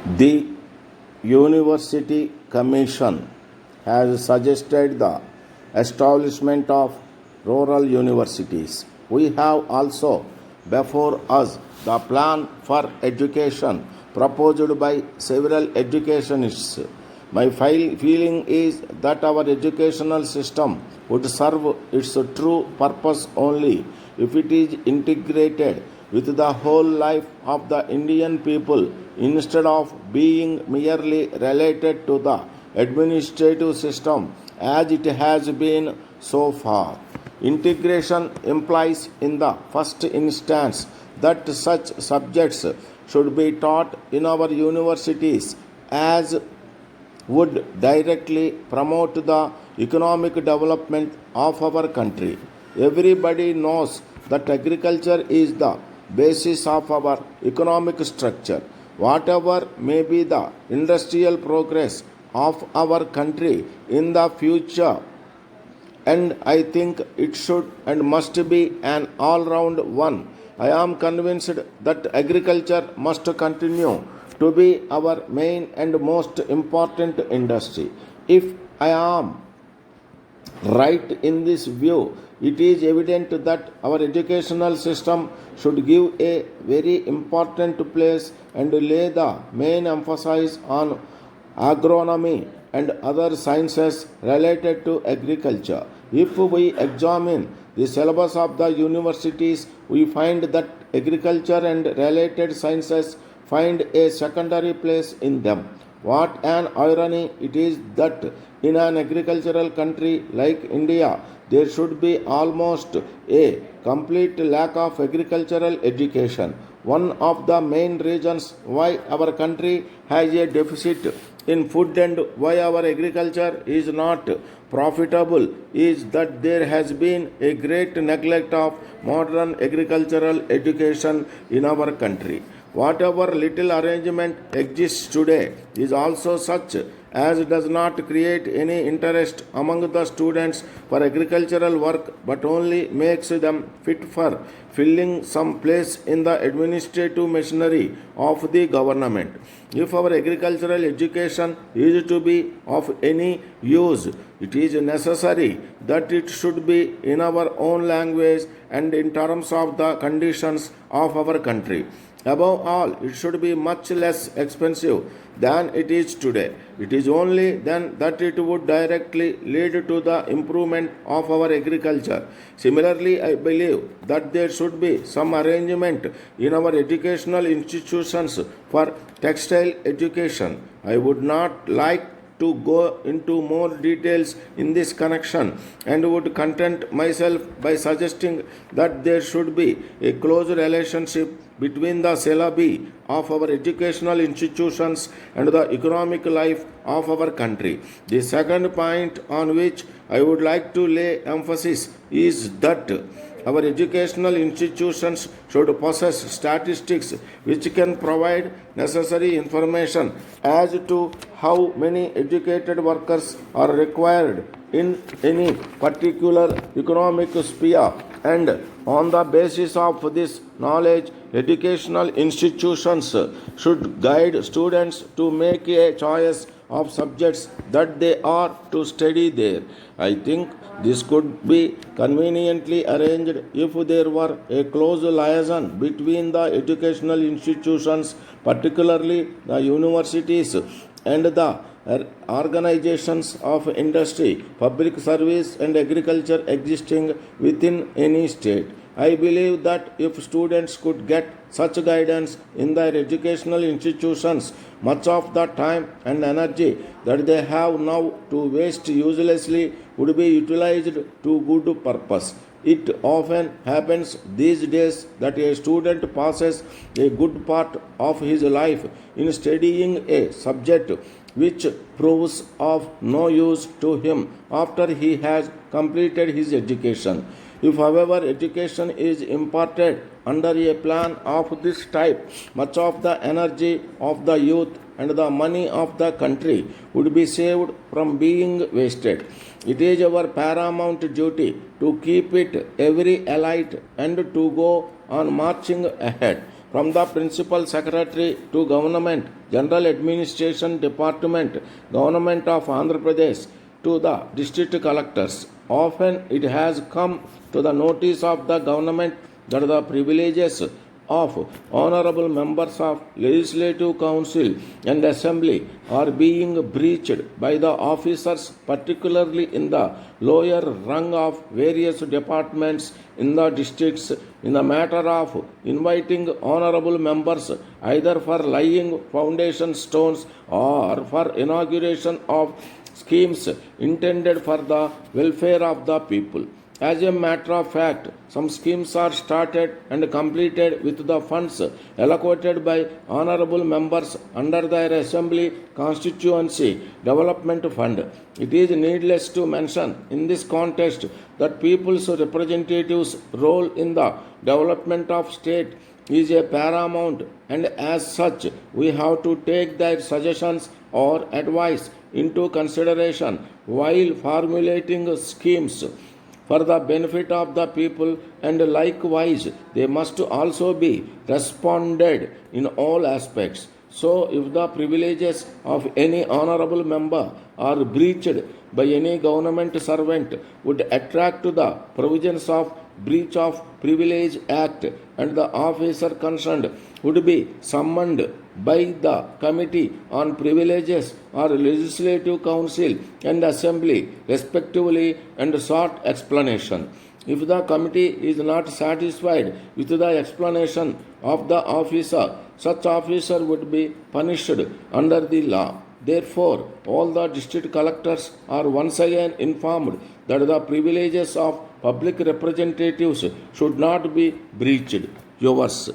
The University Commission has suggested the establishment of rural universities. We have also before us the plan for education proposed by several educationists. My feeling is that our educational system would serve its true purpose only if it is integrated with the whole life of the Indian people instead of being merely related to the administrative system as it has been so far. Integration implies, in the first instance, that such subjects should be taught in our universities as would directly promote the economic development of our country. Everybody knows that agriculture is the basis of our economic structure. Whatever may be the industrial progress of our country in the future, and I think it should and must be an all round one. I am convinced that agriculture must continue to be our main and most important industry. If I am right in this view, it is evident that our educational system should give a very important place and lay the main emphasis on agronomy and other sciences related to agriculture. If we examine the syllabus of the universities, we find that agriculture and related sciences find a secondary place in them. What an irony it is that in an agricultural country like India, there should be almost a complete lack of agricultural education. One of the main reasons why our country has a deficit in food and why our agriculture is not profitable is that there has been a great neglect of modern agricultural education in our country. Whatever little arrangement exists today is also such as does not create any interest among the students for agricultural work but only makes them fit for filling some place in the administrative machinery of the government. If our agricultural education is to be of any use, it is necessary that it should be in our own language and in terms of the conditions of our country. Above all, it should be much less expensive than it is today. It is only then that it would directly lead to the improvement of our agriculture. Similarly, I believe that there should be some arrangement in our educational institutions for textile education. I would not like to go into more details in this connection and would content myself by suggesting that there should be a close relationship between the syllabi of our educational institutions and the economic life of our country. The second point on which I would like to lay emphasis is that our educational institutions should possess statistics which can provide necessary information as to how many educated workers are required in any particular economic sphere, and on the basis of this knowledge, educational institutions should guide students to make a choice of subjects that they are to study there. I think this could be conveniently arranged if there were a close liaison between the educational institutions, particularly the universities, and the organizations of industry, public service, and agriculture existing within any state. I believe that if students could get such guidance in their educational institutions, much of the time and energy that they have now to waste uselessly would be utilized to good purpose. It often happens these days that a student passes a good part of his life in studying a subject which proves of no use to him after he has completed his education. If, however, education is imparted under a plan of this type, much of the energy of the youth and the money of the country would be saved from being wasted. It is our paramount duty to keep it every alight and to go on marching ahead. from the Principal Secretary to Government, General Administration Department, Government of Andhra Pradesh, to the district collectors. Often it has come to the notice of the government that the privileges of honorable members of Legislative Council and Assembly are being breached by the officers, particularly in the lower rung of various departments in the districts, in the matter of inviting honorable members either for laying foundation stones or for inauguration of schemes intended for the welfare of the people. As a matter of fact, some schemes are started and completed with the funds allocated by honorable members under their Assembly Constituency Development Fund. It is needless to mention in this context that people's representatives' role in the development of state is a paramount, and as such we have to take their suggestions or advice into consideration while formulating schemes for the benefit of the people, and likewise they must also be responded in all aspects. So if the privileges of any honorable member are breached by any government servant would attract to the provisions of Breach of Privilege Act, and the officer concerned would be summoned by the Committee on Privileges or Legislative Council and Assembly respectively and sought explanation. If the committee is not satisfied with the explanation of the officer, such officer would be punished under the law. Therefore, all the district collectors are once again informed that the privileges of public representatives should not be breached. Yours.